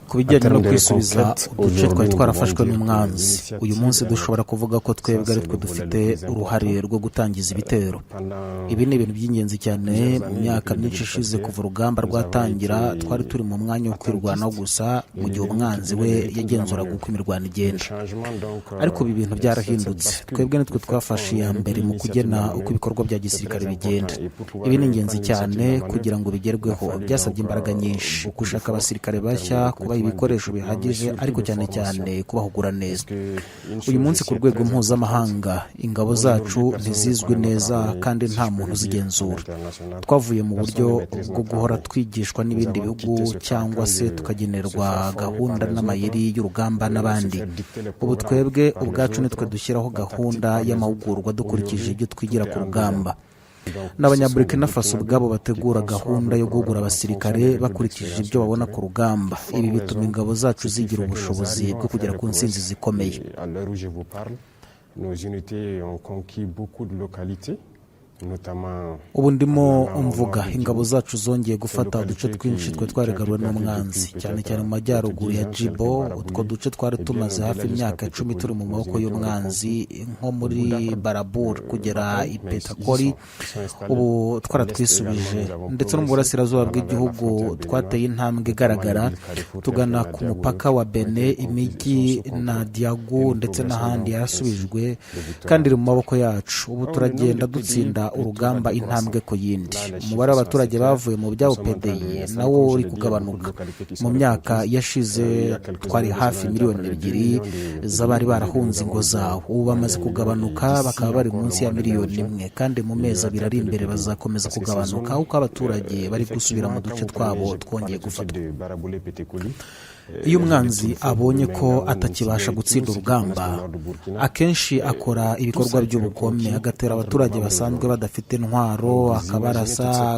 ku bijyanye no kwisubiza uduce twari twarafashwe n'umwanzi. Uyu munsi dushobora kuvuga ko twebwe ari twe dufite uruhare rwo gutangiza ibitero. Ibi ni ibintu by'ingenzi cyane. Mu myaka myinshi ishize kuva urugamba rwatangira twari turi mu mwanya wo kwirwanaho gusa mu gihe umwanzi we yagenzuraga uko imirwano igenda. Ariko ibi bintu byarahindutse. Twebwe nitwe twafashe iya mbere mu kugena uko ibikorwa bya gisirikare bigenda. Ibi ni ingenzi cyane kugira ngo bigerweho. Byasabye imbaraga nyinshi, gushaka abasirikare bashya, kubaha ibikoresho bihagije, ariko cyane cyane kubahugura neza. Uyu munsi ku rwego mpuzamahanga ingabo zacu ntizizwi neza kandi nta muntu uzigenzura. Twavuye mu buryo bwo guhora twigishwa n'ibindi bihugu cyangwa se tukagenerwa gahunda n'amayeri y'urugamba n'abandi. Ubu twebwe ubwacu nitwe dushyiraho gahunda y'amahugurwa dukurikije ibyo twigira ku rugamba. N'abanyaburkina Faso ubwabo bategura gahunda yo guhugura abasirikare bakurikije ibyo babona ku rugamba. Ibi bituma ingabo zacu zigira ubushobozi bwo kugera ku ntsinzi zikomeye. Ubu ndimo mvuga ingabo zacu zongeye gufata uduce twinshi twe twaregaruwe n'umwanzi, cyane cyane mu majyaruguru ya Djibo. Utwo duce twari tumaze hafi imyaka 10 turi mu maboko y'umwanzi, nko muri Barabur kugera i Petakori. Ubu twaratwisubije, ndetse no mu burasirazuba bw'igihugu twateye intambwe igaragara tugana ku mupaka wa Benin. Imijyi na Diago ndetse n'ahandi yarasubijwe kandi iri mu maboko yacu. Ubu turagenda dutsinda urugamba intambwe ku yindi. Umubare w'abaturage bavuye mu byabo PDI nawo uri kugabanuka. Mu myaka yashize twari hafi miliyoni 2 z'abari barahunze ingo zabo. Ubu bamaze kugabanuka bakaba bari munsi ya miliyoni 1, kandi mu mezi abiri ari imbere bazakomeza kugabanuka uko abaturage bari gusubira mu duce twabo twongeye gufatwa. Iyo umwanzi abonye ko atakibasha gutsinda urugamba, akenshi akora ibikorwa by'ubugome, agatera abaturage basanzwe badafite intwaro, akabarasa,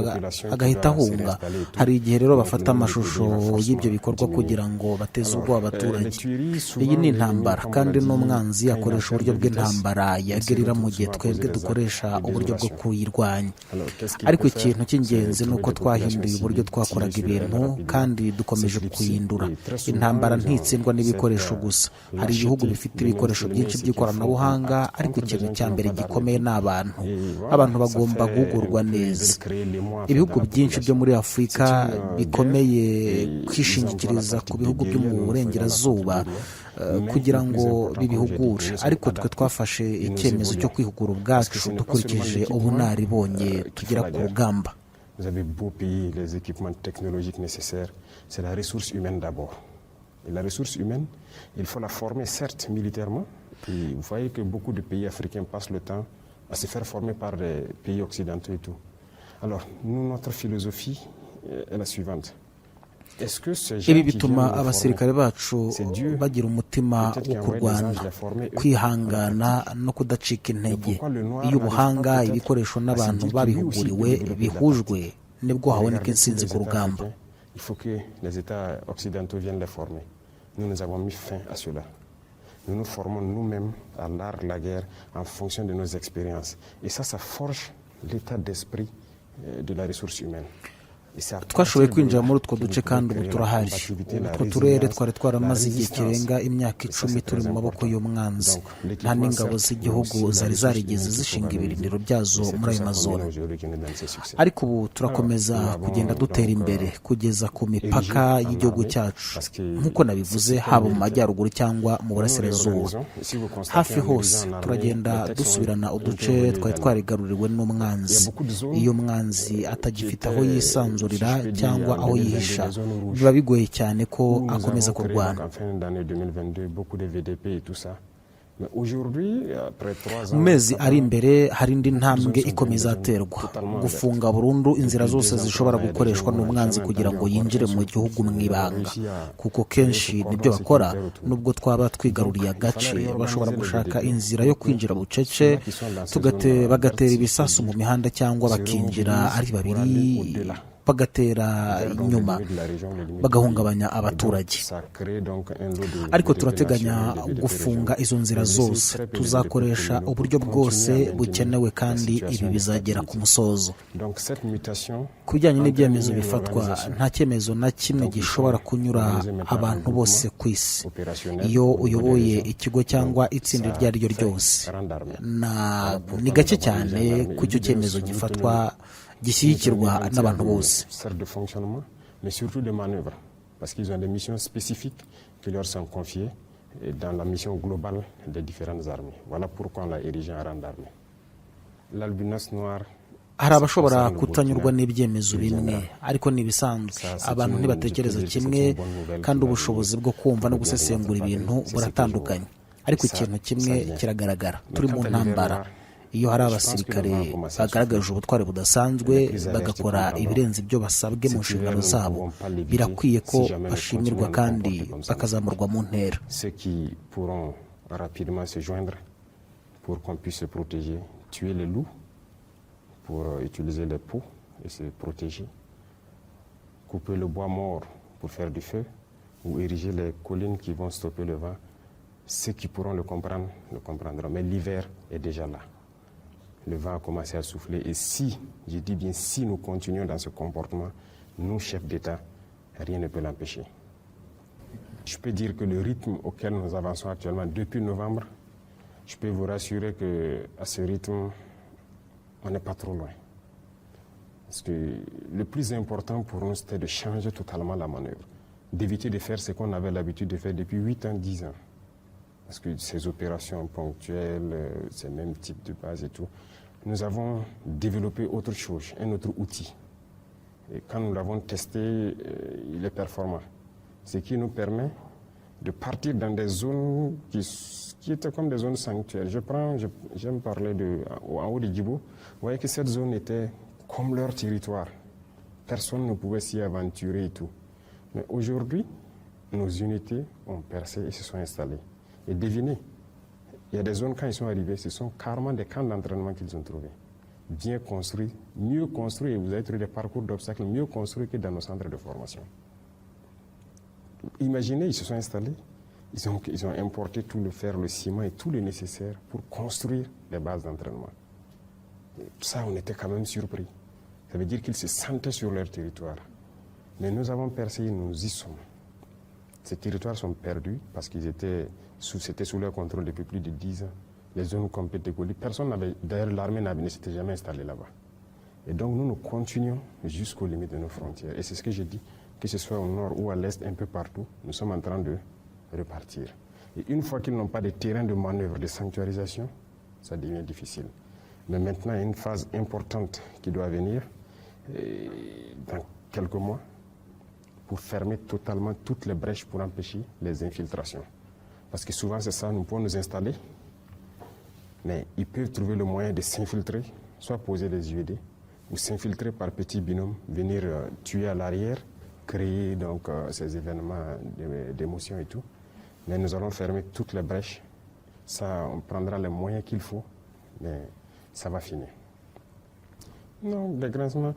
agahita ahunga. Hari igihe rero bafata amashusho y'ibyo bikorwa kugira ngo bateze ubwoba abaturage. Iyi ni intambara, kandi n'umwanzi akoresha uburyo bw'intambara ya gerira mu gihe twebwe dukoresha uburyo bwo kuyirwanya. Ariko ikintu cy'ingenzi ni uko twahinduye uburyo twakoraga ibintu kandi dukomeje kuyindura. Intambara ntitsindwa n'ibikoresho gusa. Hari ibihugu bifite ibikoresho byinshi by'ikoranabuhanga, ariko ikintu cya mbere gikomeye ni abantu. Abantu bagomba guhugurwa neza. Ibihugu byinshi byo muri Afurika bikomeye kwishingikiriza ku bihugu byo mu burengerazuba kugira ngo bibihugure, ariko twe twafashe icyemezo cyo kwihugura ubwacu dukurikije ubunararibonye tugira ku rugamba. Vous avez beau payer les équipements technologiques nécessaires, c'est la ressource humaine d'abord. Et la ressource humaine, il faut la former certes militairement. Et vous voyez que beaucoup de pays africains passent le temps à se faire former par les pays occidentaux et tout. Alors, nous, notre philosophie est la suivante. Ibi bituma abasirikare bacu bagira umutima wo kurwana, kwihangana no kudacika intege. Iyo ubuhanga, ibikoresho n'abantu babihuguriwe bihujwe, nibwo haboneka intsinzi ku rugamba. Il faut que les États occidentaux viennent les former. Nous, nous avons mis fin à cela. Nous nous formons nous-mêmes à l'art de la guerre en fonction de nos expériences. Et ça forge l'état d'esprit de la ressource humaine. Twashoboye kwinjira muri utwo duce kandi ubu turahari. Utwo turere twari twaramaze igihe kirenga imyaka 10 turi mu maboko y'umwanzi. Nta n'ingabo z'igihugu zari zarigeze zishinga ibirindiro byazo muri ayo mazone. Ariko ubu turakomeza kugenda dutera imbere kugeza ku mipaka y'igihugu cyacu, nk'uko nabivuze, haba mu majyaruguru cyangwa mu burasirazuba. Hafi hose turagenda dusubirana uduce twari twarigaruriwe n'umwanzi. Iyo umwanzi atagifite aho yisanzura cyangwa aho yihisha, biba bigoye cyane ko akomeza kurwana. Mu mezi ari imbere hari indi ntambwe ikomeza aterwa: gufunga burundu inzira zose zishobora gukoreshwa n'umwanzi kugira ngo yinjire mu gihugu mu ibanga, kuko kenshi nibyo bakora. Nubwo twaba twigaruriye agace, bashobora gushaka inzira yo kwinjira bucece, bagatera ibisasu mu mihanda cyangwa bakinjira ari babiri bagatera inyuma bagahungabanya abaturage. Ariko turateganya gufunga izo nzira zose, tuzakoresha uburyo bwose bukenewe kandi ibi bizagera ku musozo. Ku bijyanye n'ibyemezo bifatwa, nta cyemezo na kimwe gishobora kunyura abantu bose ku isi. Iyo uyoboye ikigo cyangwa itsinda iryo ari ryo ryose, ni gake cyane ko icyo cyemezo gifatwa gishyigikirwa n'abantu bose. Mais surtout de manœuvres, parce qu'ils ont des missions spécifiques qui leur sont confiées dans la mission globale des différentes armées. Voilà pourquoi on l'a érigé en rang d'armée. L'albinos noir. Hari abashobora kutanyurwa n'ibyemezo bimwe, ariko ni ibisanzwe. Abantu ntibatekereza kimwe kandi ubushobozi bwo kumva no gusesengura ibintu buratandukanye. Ariko ikintu kimwe kiragaragara, turi mu ntambara. Iyo hari abasirikare bagaragaje ubutwari budasanzwe bagakora ibirenze ibyo basabwe mu nshingano zabo, birakwiye ko bashimirwa kandi bakazamurwa mu ntera. Ceux qui pourront rapidement se joindre pour qu'on puisse se protéger, tuer les loups pour utiliser les peaux et se protéger, couper le bois mort pour faire du feu ou ériger les collines qui vont stopper le vent. Ceux qui pourront le comprendre le comprendront. Mais l'hiver est déjà là. Le vent a commencé à souffler et si, je dis bien si nous continuons dans ce comportement, nous, chefs d'État, rien ne peut l'empêcher. Je peux dire que le rythme auquel nous avançons actuellement depuis novembre, je peux vous rassurer qu'à ce rythme, on n'est pas trop loin. Parce que le plus important pour nous, c'était de changer totalement la manœuvre, d'éviter de faire ce qu'on avait l'habitude de faire depuis 8 ans, 10 ans. Parce que ces opérations ponctuelles, ces mêmes types de bases et tout, nous avons développé autre chose, un autre outil. Et quand nous l'avons testé, il est performant. Ce qui nous permet de partir dans des zones qui étaient comme des zones sanctuaires. J'aime parler en haut de Djibo. Vous voyez que cette zone était comme leur territoire. Personne ne pouvait s'y aventurer et tout. Mais aujourd'hui, nos unités ont percé et se sont installées. Et devinez, il y a des zones, quand ils sont arrivés, ce sont carrément des camps d'entraînement qu'ils ont trouvés. Bien construits, mieux construits, et vous avez trouvé des parcours d'obstacles mieux construits que dans nos centres de formation. Imaginez, ils se sont installés, ils ont importé tout le fer, le ciment et tout le nécessaire pour construire des bases d'entraînement. Ça, on était quand même surpris. Ça veut dire qu'ils se sentaient sur leur territoire. Mais nous avons percé, nous y sommes. Ces territoires sont perdus parce qu'ils étaient sous leur contrôle depuis plus de 10 ans. Les zones complètes dépolies. Personne n'avait, d'ailleurs l'armée ne s'était jamais installée là-bas. Et donc nous continuons jusqu'aux limites de nos frontières. Et c'est ce que je dis, que ce soit au nord ou à l'est, un peu partout, nous sommes en train de repartir. Et une fois qu'ils n'ont pas de terrain de manœuvre, de sanctuarisation, ça devient difficile. Mais maintenant, il y a une phase importante qui doit venir dans quelques mois, pour fermer totalement toutes les brèches pour empêcher les infiltrations. Parce que souvent c'est ça, nous pouvons nous installer, mais ils peuvent trouver le moyen de s'infiltrer, soit poser des UED, ou s'infiltrer par petits binômes, venir tuer à l'arrière, créer donc ces événements d'émotion et tout. Mais nous allons fermer toutes les brèches, ça on prendra les moyens qu'il faut, mais ça va finir. Non, dégracement.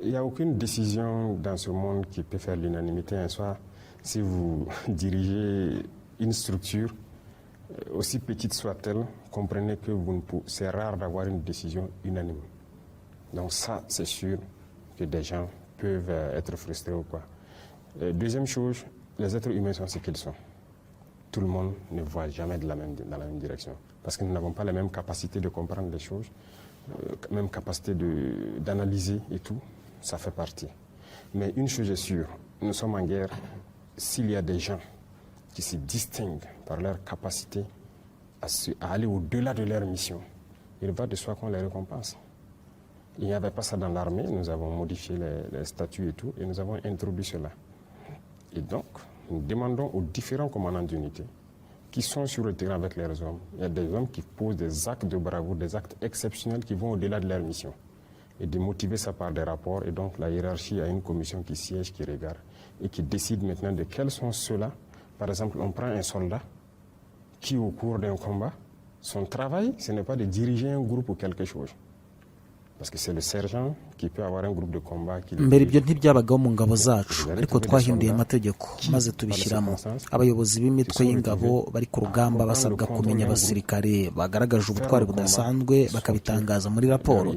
Il n'y a aucune décision dans ce monde qui peut faire l'unanimité. Un soir, si vous dirigez une structure, aussi petite soit-elle, comprenez que c'est rare d'avoir une décision unanime. Donc ça, c'est sûr que des gens peuvent être frustrés ou quoi. Deuxième chose, les êtres humains sont ce qu'ils sont. Tout le monde ne voit jamais dans la même direction. Parce que nous n'avons pas les mêmes capacités de comprendre les choses, même capacité d'analyser et tout. Ça fait partie. Mais une chose est sûre, nous sommes en guerre. S'il y a des gens qui se distinguent par leur capacité à aller au-delà de leur mission, il va de soi qu'on les récompense. Il n'y avait pas ça dans l'armée, nous avons modifié les statuts et tout, et nous avons introduit cela. Et donc, nous demandons aux différents commandants d'unité qui sont sur le terrain avec leurs hommes. Il y a des hommes qui posent des actes de bravoure, des actes exceptionnels qui vont au-delà de leur mission. Et de motiver ça par des rapports. Et donc la hiérarchie a une commission qui siège, qui regarde et qui décide maintenant de quels sont ceux-là. Par exemple, on prend un soldat qui, au cours d'un combat, son travail, ce n'est pas de diriger un groupe ou quelque chose. Parce que c'est le sergent qui peut avoir un groupe de combat qui mbere ibyo ntibyabagaho mu ngabo zacu ariko twahinduye amategeko maze tubishyiramo abayobozi b'imitwe y'ingabo bari ku rugamba basabwa kumenya abasirikare bagaragaje ubutwari budasanzwe bakabitangaza muri raporo.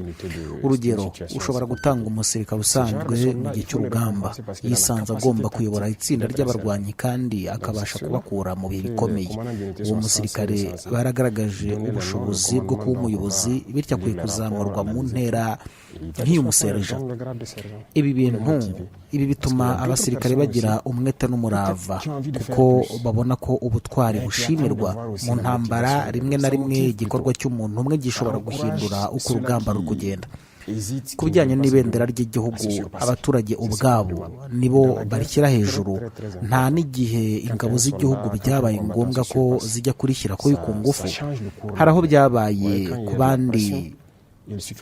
Urugero, ushobora gutanga umusirikare usanzwe mu gihe cy'urugamba yisanze agomba kuyobora itsinda ry'abarwanyi kandi akabasha kubakura mu bihe bikomeye. Uwo musirikare baragaragaje ubushobozi bwo kuba umuyobozi bityo akwiye kuzamurwa mu ntera nk'iy'umusereja. Ibi bituma abasirikare bagira umwete n'umurava kuko babona ko ubutwari bushimirwa mu ntambara. Rimwe na rimwe igikorwa cy'umuntu umwe gishobora guhindura uko urugamba ruri kugenda. Ku bijyanye n'ibendera ry'igihugu, abaturage ubwabo nibo barishyira hejuru. Nta n'igihe ingabo z'igihugu byabaye ngombwa ko zijya kurishyira ku ngufu. Hari aho byabaye ku bandi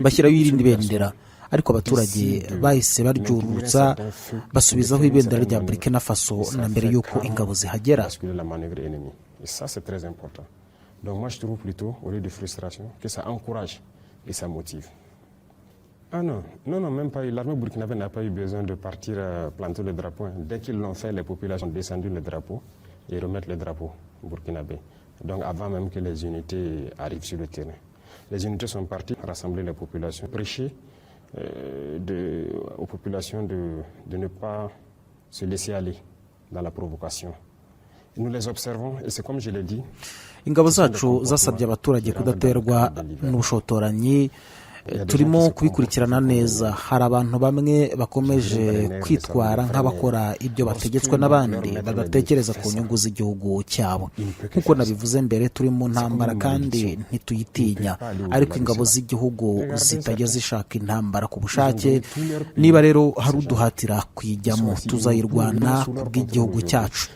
bashyiraho irindi bendera, ariko abaturage bahise baryurutsa basubizaho ibendera rya Burkina Faso na mbere y'uko ingabo zihagera. Donc moi je trouve plutôt au lieu de frustration que ça encourage et ça motive. Ah non, même pas. L'armée burkinabé n'a pas eu besoin de partir planter le drapeau. Dès qu'ils l'ont fait, les populations ont descendu le drapeau et remettent le drapeau burkinabé. Donc avant même que les unités arrivent sur le terrain. Les unités sont parties rassembler les populations, prêcher aux populations de ne pas se laisser aller dans la provocation. Et nous les observons et c'est comme je l'ai dit. Ingabo zacu zasabye abaturage kudaterwa n'ubushotoranyi. Turimo kubikurikirana neza. Hari abantu bamwe bakomeje kwitwara nk'abakora ibyo bategetswe n'abandi badatekereza ku nyungu z'igihugu cyabo. Nk'uko nabivuze mbere, turi mu ntambara kandi ntituyitinya, ariko ingabo z'igihugu zitajya zishaka intambara ku bushake. Niba rero hari uduhatira kuyijyamo, tuzayirwana ku bw'igihugu cyacu.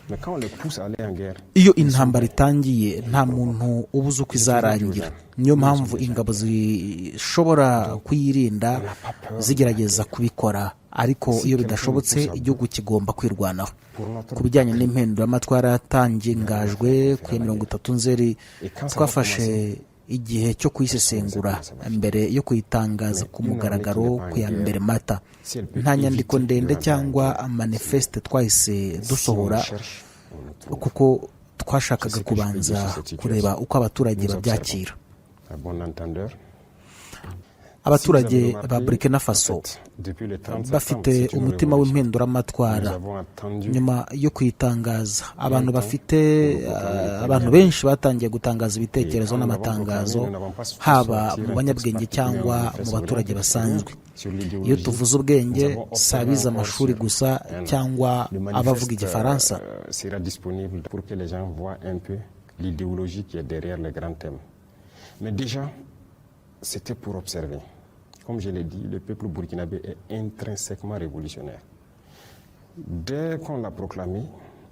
Iyo intambara itangiye nta muntu ubuze uko izarangira. Niyo mpamvu ingabo zishobora kuyirinda zigerageza kubikora, ariko iyo bidashobotse igihugu kigomba kwirwanaho. Ku bijyanye n'impinduramatwara yatangajwe ku ya 30 Nzeri, twafashe igihe cyo kuyisesengura mbere yo kuyitangaza ku mugaragaro ku ya 2 Mata. Nta nyandiko ndende cyangwa manifeste twahise dusohora kuko twashakaga kubanza kureba uko abaturage babyakira. Abaturage ba Burkina Faso bafite umutima w'impinduramatwara. Nyuma yo kuyitangaza, abantu benshi batangiye gutangaza ibitekerezo n'amatangazo, haba mu banyabwenge cyangwa mu baturage basanzwe. Iyo tuvuze ubwenge, si abize amashuri gusa cyangwa abavuga igifaransa. Mais déjà, c'était pour observer. Comme je l'ai dit, le peuple burkinabé est intrinsèquement révolutionnaire. Dès qu'on l'a proclamé,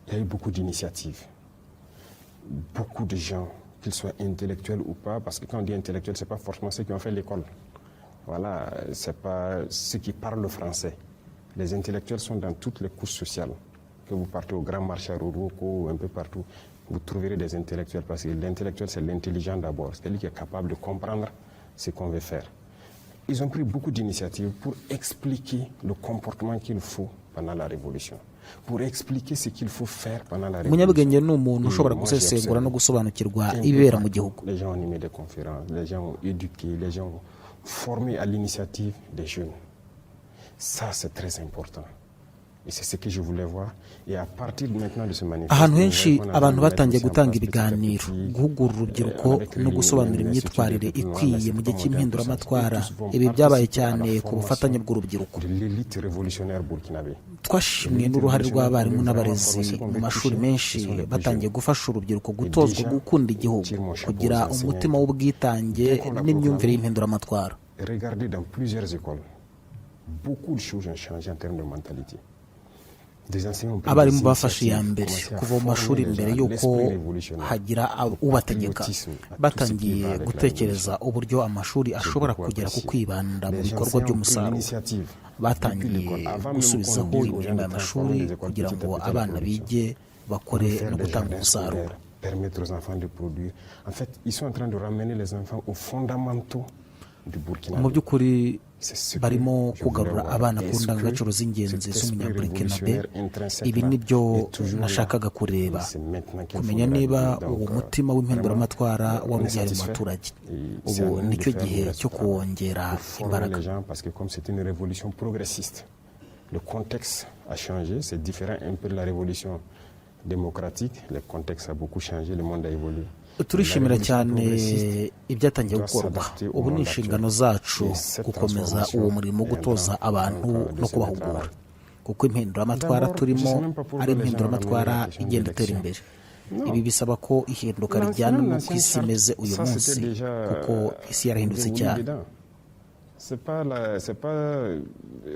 il y a eu beaucoup d'initiatives. Beaucoup de gens, qu'ils soient intellectuels ou pas, parce que quand on dit intellectuel, ce n'est pas forcément ceux qui ont fait l'école. Voilà, ce n'est pas ceux qui parlent le français. Les intellectuels sont dans toutes les couches sociales. Que vous partez au Grand Marché à Roroko ou un peu partout, vous trouverez des intellectuels, parce que l'intellectuel, c'est l'intelligent d'abord. C'est lui qui est capable de comprendre ce qu'on veut faire. Ils ont pris beaucoup d'initiatives pour expliquer le comportement qu'il faut pendant la révolution, pour expliquer ce qu'il faut faire pendant la révolution. Umunyabwenge ni umuntu ushobora gusesengura no gusobanukirwa ibibera mu gihugu. Les gens ont animé des conférences, les gens ont éduqué, les gens ont formé à l'initiative des jeunes. Ça, c'est très important. Et c'est ce que je voulais voir. Et à partir maintenant de ce manifeste, ahantu henshi abantu batangiye gutanga ibiganiro, guhugura urubyiruko no gusobanura imyitwarire ikwiye mu gihe cy'impinduramatwara. Ibi byabaye cyane ku bufatanye bw'urubyiruko. Twashimwe n'uruhare rw'abarimu n'abarezi mu mashuri menshi batangiye gufasha urubyiruko gutozwa gukunda igihugu, kugira umutima w'ubwitange n'imyumvire y'impinduramatwara. Regardez dans plusieurs écoles, beaucoup de choses ont changé en termes de mentalité. Abarimu bafashe iya mbere kuva mu mashuri mbere y'uko hagira ubategeka. Batangiye gutekereza uburyo amashuri ashobora kugera ku kwibanda mu bikorwa by'umusaruro. Batangiye gusubizaho imirimo y'amashuri kugira ngo abana bige, bakore no gutanga umusaruro. Permettre aux enfants de produire. En fait, ils sont en train de ramener les enfants aux fondamentaux du Burkina. mu by'ukuri barimo kugarura abana ku ndangagaciro z'ingenzi z'umunyaburikinabe. Ibi ni byo nashakaga kureba, kumenya niba uwo mutima w'impinduramatwara wari ugihari mu baturage. Ubu nicyo gihe cyo kuwongera imbaraga. Le contexte a changé, c'est différent un peu de la révolution démocratique. Le contexte a beaucoup changé, le monde a évolué. Turishimira cyane ibyatangiye gukorwa. Ubu ni inshingano zacu gukomeza uwo murimo wo gutoza abantu no kubahugura, kuko impinduramatwara turimo ari impinduramatwara igenda itera imbere. Ibi bisaba ko ihinduka rijyana n'uko isi imeze uyu munsi, kuko isi yarahindutse cyane. C'est pas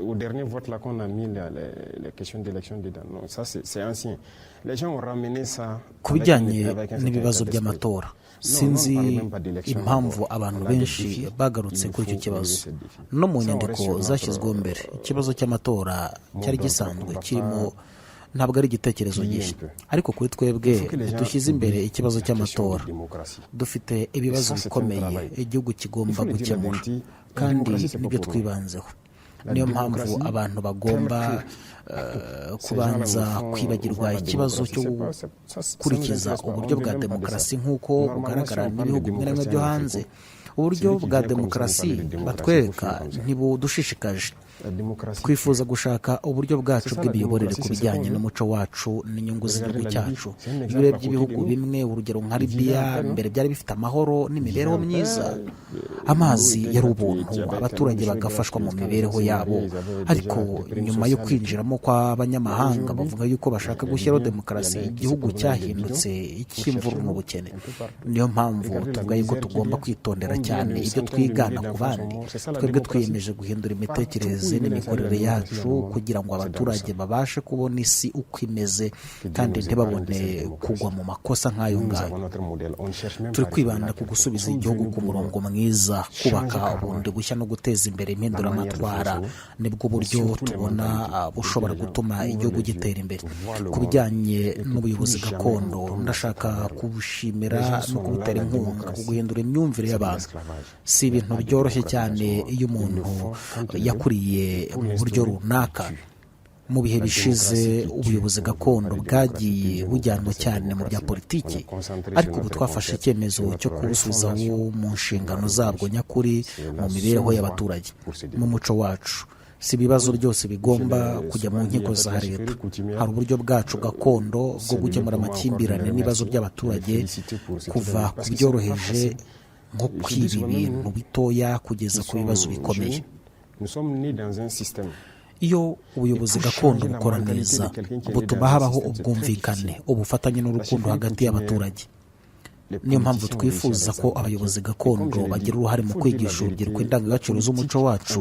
au dernier vote là qu'on a mis les questions d'élection dedans. Non, ça c'est ancien. Les gens ont ramené ça. Ku bijyanye n'ibibazo by'amatora, sinzi impamvu abantu benshi bagarutse kuri icyo kibazo. No mu nyandiko zashyizweho mbere, ikibazo cy'amatora cyari gisanzwe kirimo, ntabwo ari igitekerezo gishya. Ariko kuri twebwe dushyize imbere ikibazo cy'amatora, dufite ibibazo bikomeye igihugu kigomba gukemura, kandi nibyo twibanzeho. Niyo mpamvu abantu bagomba kubanza kwibagirwa ikibazo cyo gukurikiza uburyo bwa demokarasi nk'uko bugaragara n'ibihugu bimwe na bimwe byo hanze. Uburyo bwa demokarasi batwereka ntibudushishikaje. Twifuza gushaka uburyo bwacu bw'imiyoborere ku bijyanye n'umuco wacu n'inyungu z'igihugu cyacu. Iyo urebye ibihugu bimwe, urugero nka Libya, mbere byari bifite amahoro n'imibereho myiza, amazi yari ubuntu, abaturage bagafashwa mu mibereho yabo. Ariko nyuma yo kwinjiramo kw'abanyamahanga bavuga yuko bashaka gushyiraho demokarasi, igihugu cyahindutse icy'imvururu n'ubukene. Niyo mpamvu tuvuga yuko tugomba kwitondera cyane ibyo twigana ku bandi. Twebwe twiyemeje guhindura imitekerereze n'imikorere yacu kugira ngo abaturage babashe kubona isi uko imeze, kandi ntibabone kugwa mu makosa nk'ayo ngayo. Turi kwibanda ku gusubiza igihugu ku murongo mwiza, kubaka ubundi bushya no guteza imbere impinduramatwara. Nibwo buryo tubona bushobora gutuma igihugu gitera imbere. Ku bijyanye n'ubuyobozi gakondo, ndashaka kubushimira no kubutera inkunga ku guhindura imyumvire y'abantu. Si ibintu byoroshye cyane iyo umuntu yakuriye mu buryo runaka. Mu bihe bishize ubuyobozi gakondo bwagiye bujyanwa cyane mu bya politiki, ariko ubu twafashe icyemezo cyo kubusubizaho mu nshingano zabwo nyakuri mu mibereho y'abaturage, mu muco wacu. Si ibibazo byose bigomba kujya mu nkiko za leta. Hari uburyo bwacu gakondo bwo gukemura amakimbirane n'ibibazo by'abaturage, kuva ku byoroheje nko kwiba ibintu bitoya kugeza ku bibazo bikomeye. Iyo ubuyobozi gakondo bukora neza, butuma habaho ubwumvikane, ubufatanye n'urukundo hagati y'abaturage. Niyo mpamvu twifuza ko abayobozi gakondo bagira uruhare mu kwigisha urubyiruko indangagaciro z'umuco wacu,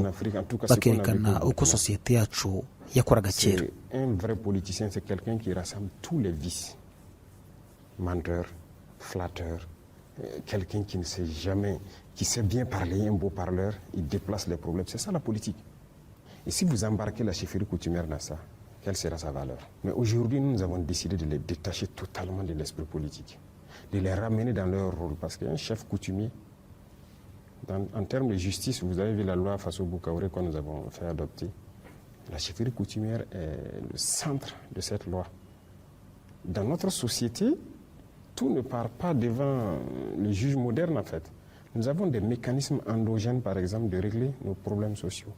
bakerekana uko sosiyete yacu yakoraga kera. Un vrai politicien, c'est quelqu'un qui rassemble tous les vices. Menteur, flatteur, quelqu'un qui ne sait jamais, qui sait bien parler, un beau parleur, il déplace les problèmes. C'est ça la politique. Et si vous embarquez la chefferie coutumière dans ça, quelle sera sa valeur? Mais aujourd'hui, nous avons décidé de les détacher totalement de l'esprit politique, de les ramener dans leur rôle. Parce qu'un chef coutumier, en termes de justice, vous avez vu la loi Faso Boukaouré que nous avons fait adopter. La chefferie coutumière est le centre de cette loi. Dans notre société, tout ne part pas devant le juge moderne en fait. Nous avons des mécanismes endogènes, par exemple, de régler nos problèmes sociaux.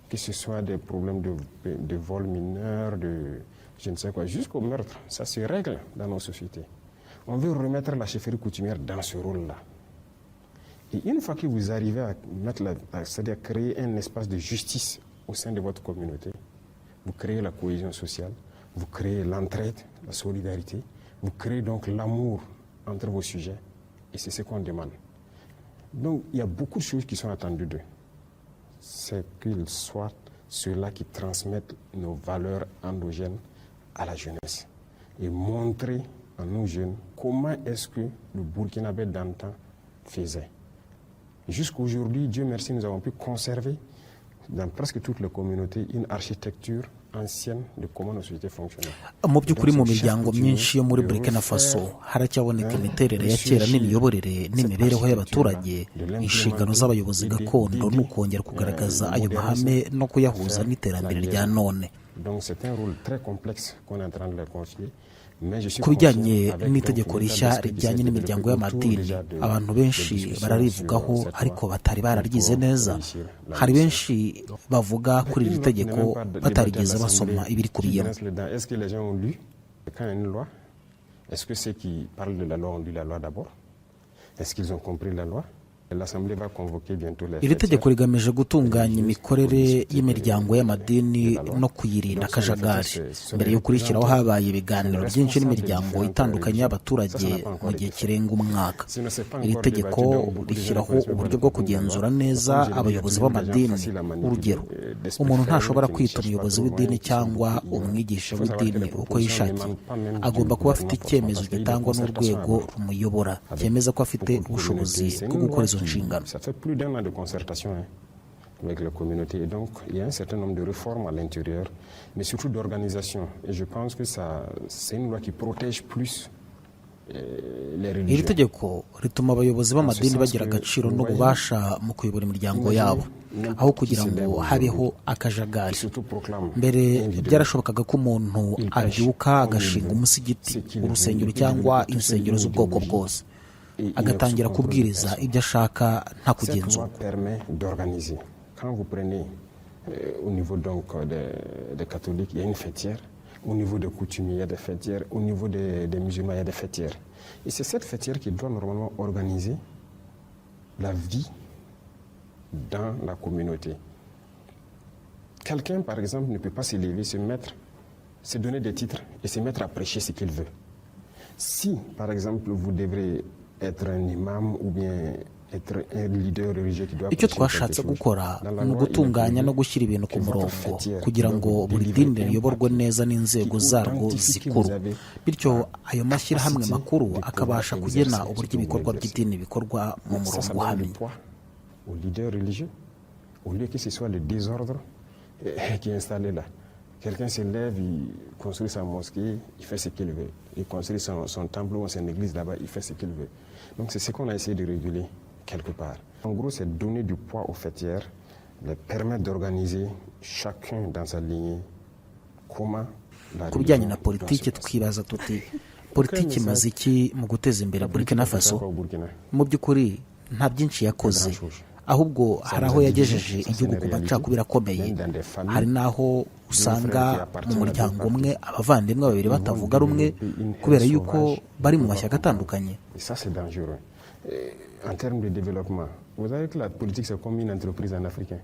Que ce soit des problèmes de vol mineur, de je ne sais quoi, jusqu'au meurtre. Ça se règle dans nos sociétés. On veut remettre la chefferie coutumière dans ce rôle-là. Et une fois que vous arrivez à mettre c'est-à-dire créer un espace de justice au sein de votre communauté, vous créez la cohésion sociale, vous créez l'entraide, la solidarité, vous créez donc l'amour entre vos sujets. Et c'est ce qu'on demande. Donc, il y a beaucoup de choses qui sont attendues d'eux. C'est qu'ils soient ceux-là qui transmettent nos valeurs endogènes à la jeunesse. Et montrer à nos jeunes comment est-ce que le Burkinabé d'antan faisait. Jusqu'aujourd'hui, Dieu merci, nous avons pu conserver dans presque toutes les communautés une architecture ancienne de comment nos sociétés fonctionnent. mu by'ukuri mu miryango myinshi yo muri Burkina Faso haracyaboneka imiterere ya kera n'imiyoborere n'imibereho y'abaturage. Inshingano z'abayobozi gakondo ni ukongera kugaragaza ayo mahame no kuyahuza n'iterambere rya none. Donc c'est un rôle très complexe qu'on est en train de leur confier. Ku bijyanye n'itegeko rishya rijyanye n'imiryango y'amadini, abantu benshi bararivugaho ariko batari bararyize neza. Hari benshi bavuga kuri iri tegeko batarigeze basoma ibirikubiyemo. Est-ce que les gens ont lu quand il y a une loi? Est-ce que ceux qui parlent de la loi ont lu la loi d'abord? Est-ce qu'ils ont compris la loi? L'Assemblée va convoquer bientôt les iri tegeko rigamije gutunganya imikorere y'imiryango y'amadini no kuyirinda akajagari. Mbere yo kurishyiraho habaye ibiganiro byinshi n'imiryango itandukanye y'abaturage mu gihe kirenga umwaka. Iri tegeko rishyiraho uburyo bwo kugenzura neza abayobozi b'amadini. Urugero, umuntu ntashobora kwita umuyobozi w'idini cyangwa umwigisha w'idini uko yishakiye. Agomba kuba afite icyemezo gitangwa n'urwego rumuyobora cyemeza ko afite ubushobozi bwo gukora izo nshingano. Ça fait plus d'un an de concertation avec la communauté. Et donc, il y a un certain nombre de réformes à l'intérieur, mais surtout d'organisation. Et je pense que c'est une loi qui protège plus les religions. Iri tegeko rituma abayobozi b'amadini bagira agaciro n'ububasha mu kuyobora imiryango yabo, aho kugira ngo habeho akajagari. Mbere byarashobokaga ko umuntu abyuka agashinga umusigiti, urusengero cyangwa insengero z'ubwoko bwose, agatangira kubwiriza ibyo ashaka nta kugenzura. Quand vous prenez au niveau donc des catholiques, il y a une fêtière. Au niveau des coutumiers, il y a des fêtières. Au niveau des musulmans, il y a des fêtières. Et c'est cette fêtière qui doit normalement organiser la vie dans la communauté. Quelqu'un, par exemple, ne peut pas se lever, se donner des titres et se mettre à prêcher ce qu'il veut. Si, par exemple, vous devrez être un imam ou bien être un leader religieux qui doit icyo twashatse gukora ni ugutunganya no gushyira ibintu ku murongo kugira ngo buri dini riyoborwe neza n'inzego zarwo zikuru, bityo ayo mashyirahamwe makuru akabasha kugena uburyo ibikorwa by'idini bikorwa mu murongo uhamye. Au leader religieux, au lieu que ce soit le désordre qui est installé là. Quelqu'un se lève, il construit sa mosquée, il fait ce qu'il veut. Il construit son temple ou son église là-bas, il fait ce qu'il veut. Donc c'est ce qu'on a essayé de réguler quelque part. En gros, c'est donner du poids aux fêtières, les permettre d'organiser chacun dans sa lignée comment la ku bijyanye na politiki twibaza tuti politiki imaze iki mu guteza imbere Burkina Faso? Mu by'ukuri nta byinshi yakoze, ahubwo hari aho yagejeje igihugu ku macakubiri akomeye. Hari n'aho usanga mu muryango umwe abavandimwe babiri batavuga rumwe kubera yuko bari mu mashyaka atandukanye. En termes de développement, vous savez que la politique c'est comme une entreprise en africain.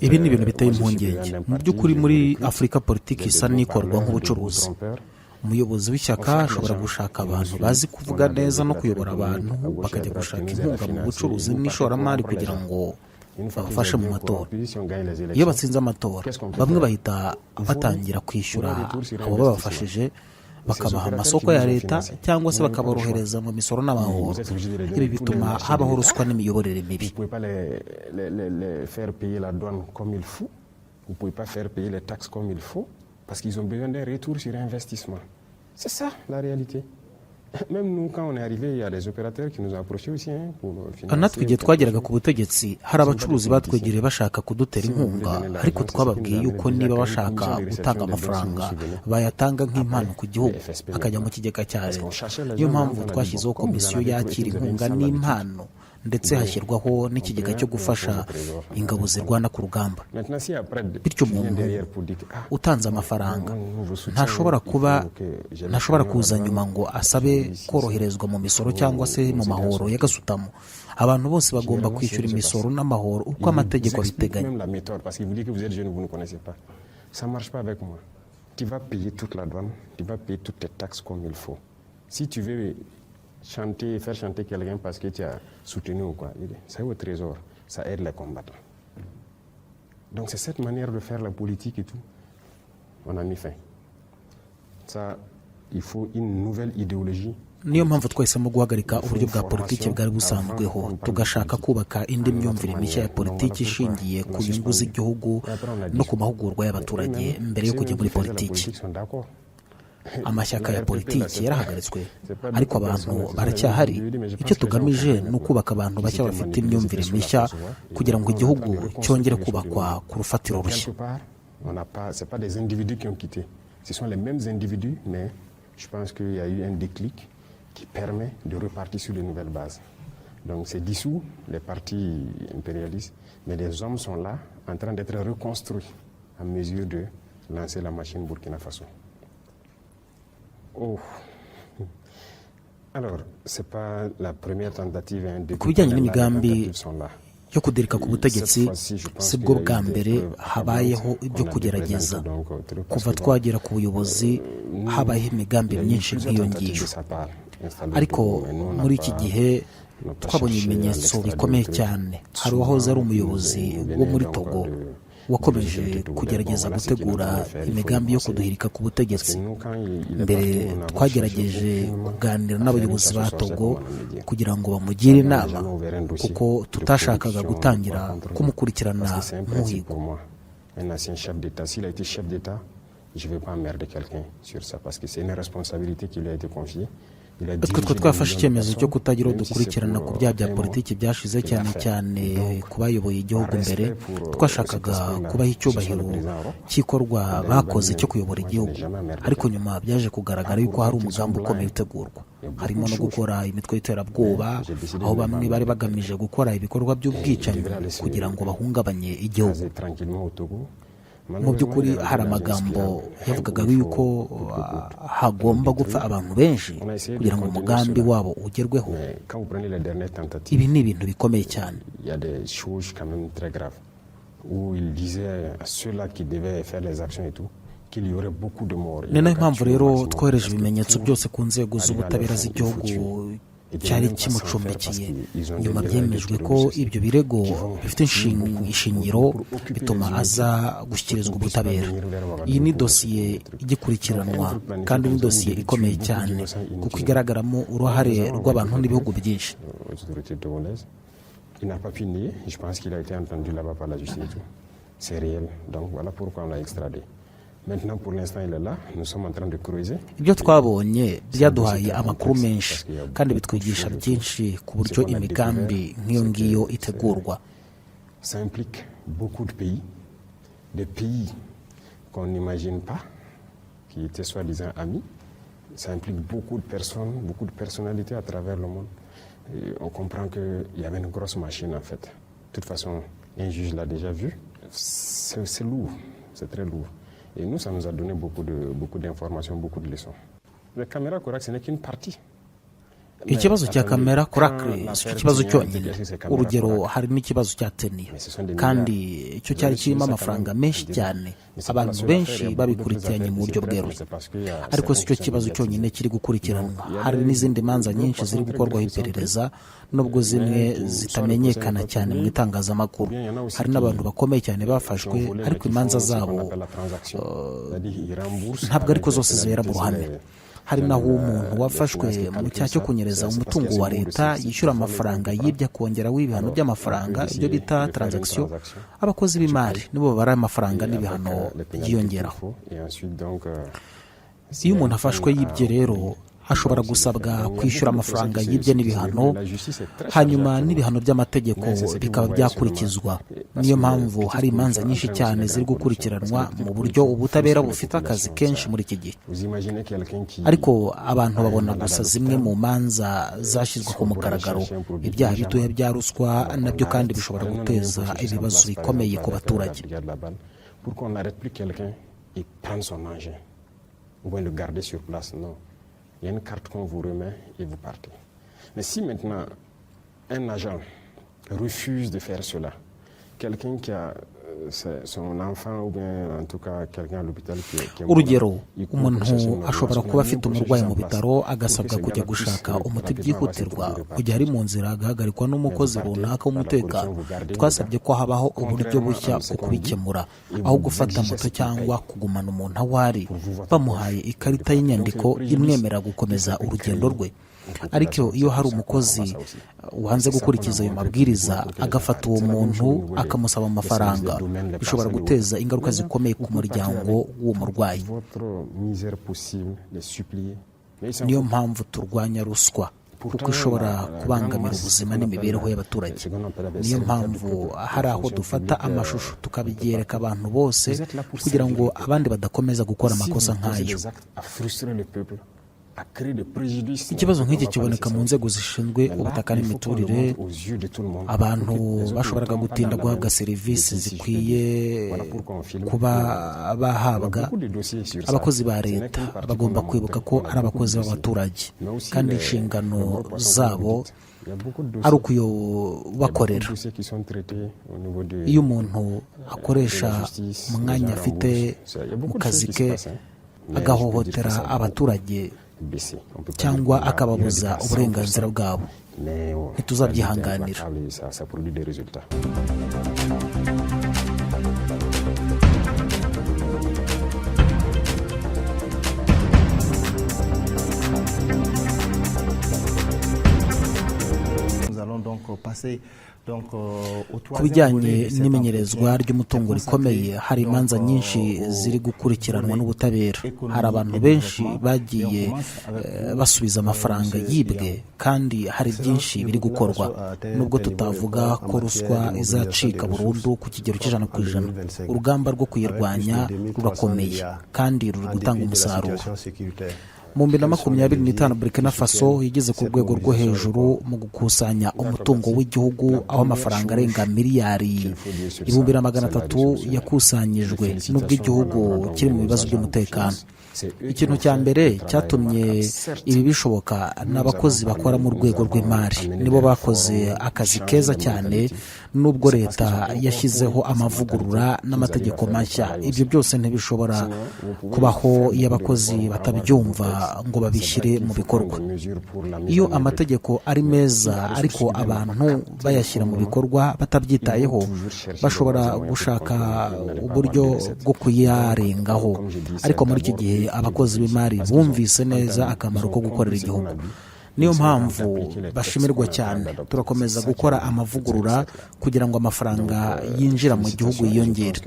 Ibi ni ibintu biteye impungenge. Mu by'ukuri muri Afurika politiki isa n'ikorwa nk'ubucuruzi. Umuyobozi w'ishyaka ashobora gushaka abantu bazi kuvuga neza no kuyobora abantu, bakajya gushaka inkunga mu bucuruzi n'ishoramari kugira ngo babafashe mu matora. Iyo batsinze amatora, bamwe bahita batangira kwishyura abo babafashije, bakabaha amasoko ya leta cyangwa se bakaborohereza mu misoro n'amahoro. Ibi bituma habaho ruswa n'imiyoborere mibi. Vous pouvez pas les faire payer la douane comme il faut. Vous pouvez pas faire payer les taxes comme il faut parce qu'ils ont besoin d'un retour sur investissement. C'est ça la réalité. Même nous, quand on est arrivé, il y a des opérateurs qui nous ont approchés aussi pour financer. Natwe igihe twageraga ku butegetsi hari abacuruzi batwegereye bashaka kudutera inkunga, ariko twababwiye yuko niba bashaka gutanga amafaranga bayatanga nk'impano ku gihugu akajya mu kigega cya leta. Niyo mpamvu twashyizeho komisiyo yakira inkunga n'impano, ndetse hashyirwaho n'ikigega cyo gufasha ingabo zirwana ku rugamba. Bityo umuntu utanze amafaranga ntashobora kuza nyuma ngo asabe koroherezwa mu misoro cyangwa se mu mahoro y'agasutamo. Abantu bose bagomba kwishyura imisoro n'amahoro uko amategeko abiteganya. Ça marche pas avec moi. Tu vas payer toute la douane, tu vas payer toutes tes taxes comme il faut. Si tu veux faire chanter quelqu'un parce que tu as soutenu ou quoi, ça est au trésor, ça aide les combattants. Donc c'est cette manière de faire la politique et tout. On a mis fin. Ça, il faut une nouvelle idéologie niyo mpamvu twahisemo guhagarika uburyo bwa politiki bwari busanzweho tugashaka kubaka indi myumvire mishya ya politiki ishingiye ku nyungu z'igihugu no ku mahugurwa y'abaturage mbere yo kujya muri politiki. Amashyaka ya politiki yarahagaritswe ariko abantu baracyahari. Icyo tugamije ni ukubaka abantu bashya bafite imyumvire mishya kugira ngo igihugu cyongere kubakwa ku rufatiro rushya. C'est pas des individus qui ont quitté, ce sont les mêmes individus, mais je pense qu'il y a eu un déclic qui permet de repartir sur de nouvelles bases. Donc c'est dissous les partis impérialistes, mais les hommes sont là en train d'être reconstruits à mesure de lancer la machine Burkina Faso. Oh. Alors, c'est pas la première tentative de yo kudirika ku butegetsi si bwo bwa mbere habayeho ibyo kugerageza. Kuva twagera ku buyobozi habayeho imigambi myinshi nk'iyo ngiyo, ariko muri iki gihe twabonye ibimenyetso bikomeye cyane. Hari uwahoze ari umuyobozi wo muri Togo wakomeje kugerageza gutegura imigambi yo kuduhirika ku butegetsi. Mbere twagerageje kuganira n'abayobozi ba Togo kugira ngo bamugire inama, kuko tutashakaga gutangira kumukurikirana nk'uhigo. Twe twafashe icyemezo cyo kutagira dukurikirana ku byaha bya politiki byashize, cyane cyane ku bayoboye igihugu mbere. Twashakaga kubaha icyubahiro cy'ikorwa bakoze cyo kuyobora igihugu, ariko nyuma byaje kugaragara yuko hari umugambi ukomeye utegurwa, harimo no gukora imitwe y'iterabwoba, aho bamwe bari bagamije gukora ibikorwa by'ubwicanyi kugira ngo bahungabanye igihugu. Mu by'ukuri hari amagambo yavugaga yuko hagomba gupfa abantu benshi kugira ngo umugambi wabo ugerweho. Ibi ni ibintu bikomeye cyane. Ni nayo mpamvu rero twohereje ibimenyetso byose ku nzego z'ubutabera z'igihugu cyari kimucumbikiye. Nyuma byemejwe ko ibyo birego bifite ishingiro, bituma aza gushyikirizwa ubutabera. Iyi ni dosiye igikurikiranwa kandi ni dosiye ikomeye cyane kuko igaragaramo uruhare rw'abantu n'ibihugu byinshi. Ibyo twabonye byaduhaye amakuru menshi kandi bitwigisha byinshi ku buryo imigambi nk'iyo ngiyo itegurwa. Ça implique beaucoup de pays qu'on n'imagine pas, qui étaient soi-disant amis. Ça implique beaucoup de personnes, beaucoup de personnalités à travers le monde. Et on comprend qu'il y avait une grosse machine en fait. De toute façon, un juge l'a déjà vu. C'est lourd, c'est très lourd. Et nous, ça nous a donné beaucoup d'informations, beaucoup de leçons. La caméra Korak, ce n'est qu'une partie. Ikibazo cya kamera Korakre si cyo kibazo cyonyine. Urugero, hari n'ikibazo cya Tenia, kandi icyo cyari kirimo amafaranga menshi cyane, abantu benshi babikurikiranye mu buryo bweruye. Ariko si cyo kibazo cyonyine kiri gukurikiranwa. Hari n'izindi manza nyinshi ziri gukorwaho iperereza, nubwo zimwe zitamenyekana cyane mu itangazamakuru. Hari n'abantu bakomeye cyane bafashwe, ariko imanza zabo ntabwo ariko zose zibera mu ruhame. Hari naho umuntu wafashwe mu cyaha cyo kunyereza umutungo wa leta yishyura amafaranga yibye akongeraho ibihano by'amafaranga, ibyo bita transaction. Abakozi b'imari nibo babara amafaranga n'ibihano byiyongeraho. Iyo umuntu afashwe yibye rero ashobora gusabwa kwishyura amafaranga yibye n'ibihano, hanyuma n'ibihano by'amategeko bikaba byakurikizwa. Niyo mpamvu hari imanza nyinshi cyane ziri gukurikiranwa mu buryo ubutabera bufite akazi kenshi muri iki gihe. Ariko abantu babona gusa zimwe mu manza zashyizwe ku mugaragaro. Ibyaha bitoya bya ruswa nabyo kandi bishobora guteza ibibazo bikomeye ku baturage. Il y a une carte qu'on vous remet et vous partez. Mais si maintenant un agent refuse de faire cela, quelqu'un qui a son enfant ou bien en tout cas quelqu'un à l'hôpital qui est urugero, umuntu ashobora kuba afite umurwayi mu bitaro agasabwa kujya gushaka umuti byihutirwa, kujya ari mu nzira agahagarikwa n'umukozi runaka w'umutekano. Twasabye ko habaho uburyo bushya bwo kubikemura, aho gufata moto cyangwa kugumana umuntu aho ari, bamuhaye ikarita y'inyandiko imwemerera gukomeza urugendo rwe. ariko iyo hari umukozi wanze gukurikiza ayo mabwiriza agafata uwo muntu akamusaba amafaranga, bishobora guteza ingaruka zikomeye ku muryango w'uwo murwayi. Niyo mpamvu turwanya ruswa, kuko ishobora kubangamira ubuzima n'imibereho y'abaturage. Niyo mpamvu hari aho dufata amashusho tukabyereka abantu bose kugira ngo abandi badakomeza gukora amakosa nk'ayo. Ikibazo nk'iki kiboneka mu nzego zishinzwe ubutaka n'imiturire. Abantu bashoboraga gutinda guhabwa serivisi zikwiye kuba bahabwa. Abakozi ba leta bagomba kwibuka ko ari abakozi b'abaturage kandi inshingano zabo ari ukuyobakorera. Iyo umuntu akoresha umwanya afite mu kazi ke agahohotera abaturage cyangwa akababuza uburenganzira bwabo, ntituzabyihanganira. Ku bijyanye n'imenyerezwa ry'umutungo rikomeye, hari imanza nyinshi ziri gukurikiranwa n'ubutabera. Hari abantu benshi bagiye basubiza amafaranga yibwe, kandi hari byinshi biri gukorwa. Nubwo tutavuga ko ruswa izacika burundu ku kigero c'100%, urugamba rwo kuyirwanya rurakomeye kandi ruri gutanga umusaruro. Mu 2025 Burkina Faso yigeze ku rwego rwo hejuru mu gukusanya umutungo w'igihugu, aho amafaranga arenga miliyari 300,000 yakusanyijwe n'ubwo igihugu kiri mu bibazo by'umutekano. Ikintu cya mbere cyatumye ibi bishoboka n'abakozi bakora mu rwego rw'imari. Nibo bakoze akazi keza cyane, nubwo leta yashyizeho amavugurura n'amategeko mashya. Ibyo byose ntibishobora kubaho iyo abakozi batabyumva ngo babishyire mu bikorwa. Iyo amategeko ari meza ariko abantu bayashyira mu bikorwa batabyitayeho, bashobora gushaka uburyo bwo kuyarengaho. Ariko muri iki gihe abakozi b'imari bumvise neza akamaro ko gukorera igihugu. Niyo mpamvu bashimirwa cyane. Turakomeza gukora amavugurura kugira ngo amafaranga yinjira mu gihugu yiyongere.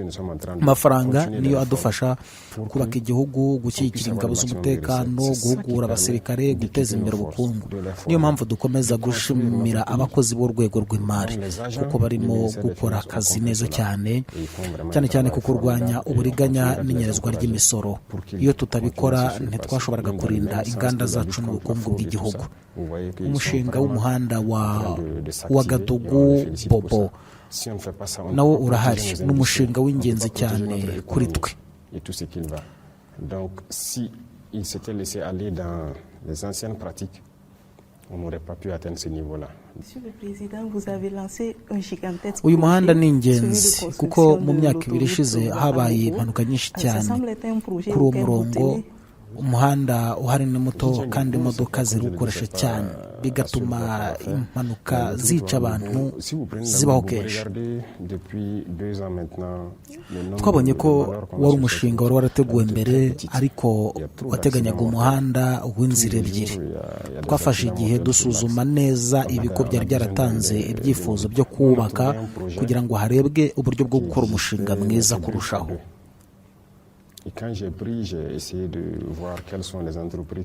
Amafaranga niyo adufasha kubaka igihugu, gushyigikira ingabo z'umutekano, guhugura abasirikare, guteza imbere ubukungu. Niyo mpamvu dukomeza gushimira abakozi b'urwego rw'imari, kuko barimo gukora akazi neza cyane cyane ku kurwanya uburiganya n'inyerezwa ry'imisoro. Iyo tutabikora ntitwashoboraga kurinda inganda zacu n'ubukungu bw'igihugu. Umushinga w'umuhanda wa Ouagadougou Bobo nawo urahari, n'umushinga w'ingenzi cyane kuri twe. Uyu muhanda ni ingenzi kuko mu myaka 2 ishize habaye impanuka nyinshi cyane kuri uwo murongo. Umuhanda uhari ni muto kandi imodoka zirukoresha cyane, bigatuma impanuka zica abantu zibaho kenshi. Twabonye ko wari umushinga wari warateguwe mbere, ariko wateganyaga umuhanda w'inzira ebyiri. Twafashe igihe dusuzuma neza ibigo byari byaratanze ibyifuzo byo kubaka kugira ngo harebwe uburyo bwo gukora umushinga mwiza kurushaho.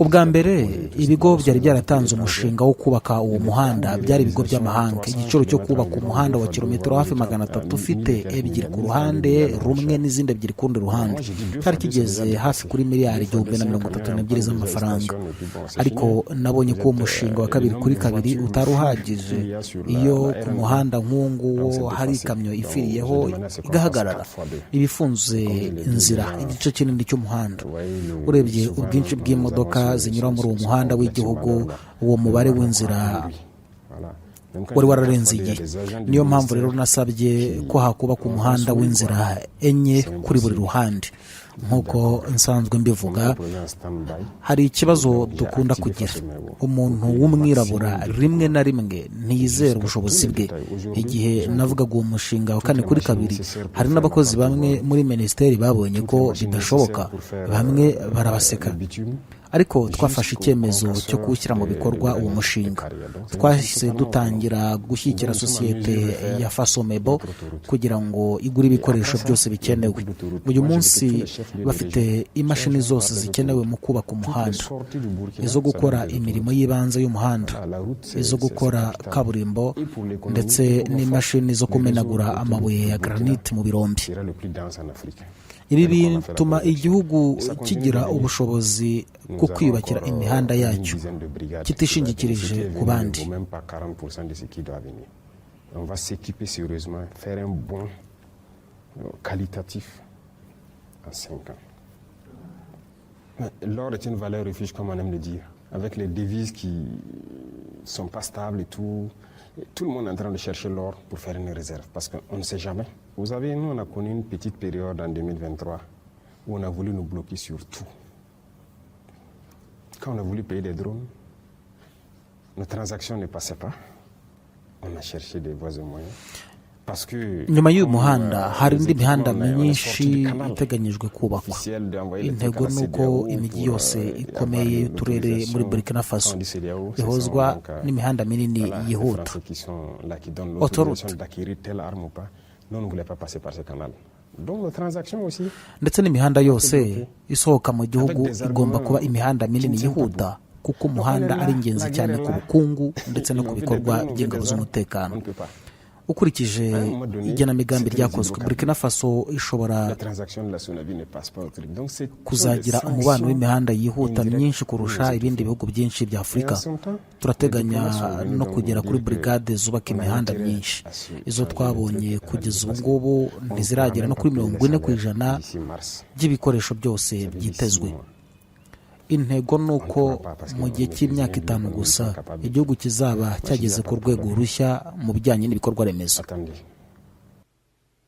Ubwa mbere ibigo byari byaratanze umushinga wo kubaka uwo muhanda byari ibigo by'amahanga. Igiciro cyo kubaka umuhanda wa kilometero hafi 300 ufite 2 ku ruhande rumwe n'izindi 2 ku rundi ruhande cyari kigeze hafi kuri miliyari 132 z'amafaranga. Ariko nabonye ko umushinga wa 2 kuri 2 utaruhagije. Iyo ku muhanda nk'uwo hari ikamyo ifiriyeho igahagarara, ibifunze inzira igice kinini cy'umuhanda. Urebye ubwinshi bw'imodoka zinyura muri uwo muhanda w'igihugu, uwo mubare w'inzira wari wararenze igihe. Niyo mpamvu rero nasabye ko hakubaka umuhanda w'inzira 4 kuri buri ruhande. nk'uko nsanzwe mbivuga, hari ikibazo dukunda kugira. Umuntu w'umwirabura rimwe na rimwe ntiyizera ubushobozi bwe. Igihe navugaga uwo mushinga wa kane kuri kabiri, hari n'abakozi bamwe muri minisiteri babonye ko bidashoboka, bamwe barabaseka, ariko twafashe icyemezo cyo kuwushyira mu bikorwa uwo mushinga. Twahise dutangira gushyigikira sosiyete ya Fasomebo kugira ngo igure ibikoresho byose bikenewe. Uyu munsi bafite imashini zose zikenewe mu kubaka umuhanda, izo gukora imirimo y'ibanze y'umuhanda, izo gukora kaburimbo, ndetse n'imashini zo kumenagura amabuye ya granite mu birombe. Ibi bituma igihugu kigira ubushobozi bwo kwiyubakira imihanda yacyo kitishingikirije ku bandi. On va s'équiper sérieusement, faire un bond qualitatif en 5 ans. L'or est une valeur refuge, comme on aime le dire, avec les devises qui ne sont pas stables et tout. Tout le monde est en train de chercher l'or pour faire une réserve, parce qu'on ne sait jamais. Vous savez, nous, on a connu une petite période en 2023 où on a voulu nous bloquer sur tout. Quand on a voulu payer des drones, nos transactions ne passaient pas. On a cherché des voies et moyens. Nyuma y'uyu muhanda hari indi mihanda myinshi iteganyijwe kubakwa. Intego ni uko imijyi yose ikomeye y'uturere muri Burkina Faso ihozwa n'imihanda minini yihuta, autoroute, ndetse n'imihanda yose isohoka mu gihugu igomba kuba imihanda minini yihuta, kuko umuhanda ari ingenzi cyane ku bukungu ndetse no ku bikorwa by'ingabo z'umutekano. Ukurikije igenamigambi ryakozwe, Burkina Faso ishobora kuzagira umubano w'imihanda yihuta myinshi kurusha ibindi bihugu byinshi bya Afurika. Turateganya no kugera kuri brigade zubaka imihanda myinshi. Izo twabonye kugeza ubu ngubu ntiziragera no kuri 40% by'ibikoresho byose byitezwe. Intego ni uko mu gihe cy'imyaka 5 gusa igihugu kizaba cyageze ku rwego rushya mu bijyanye n'ibikorwa remezo.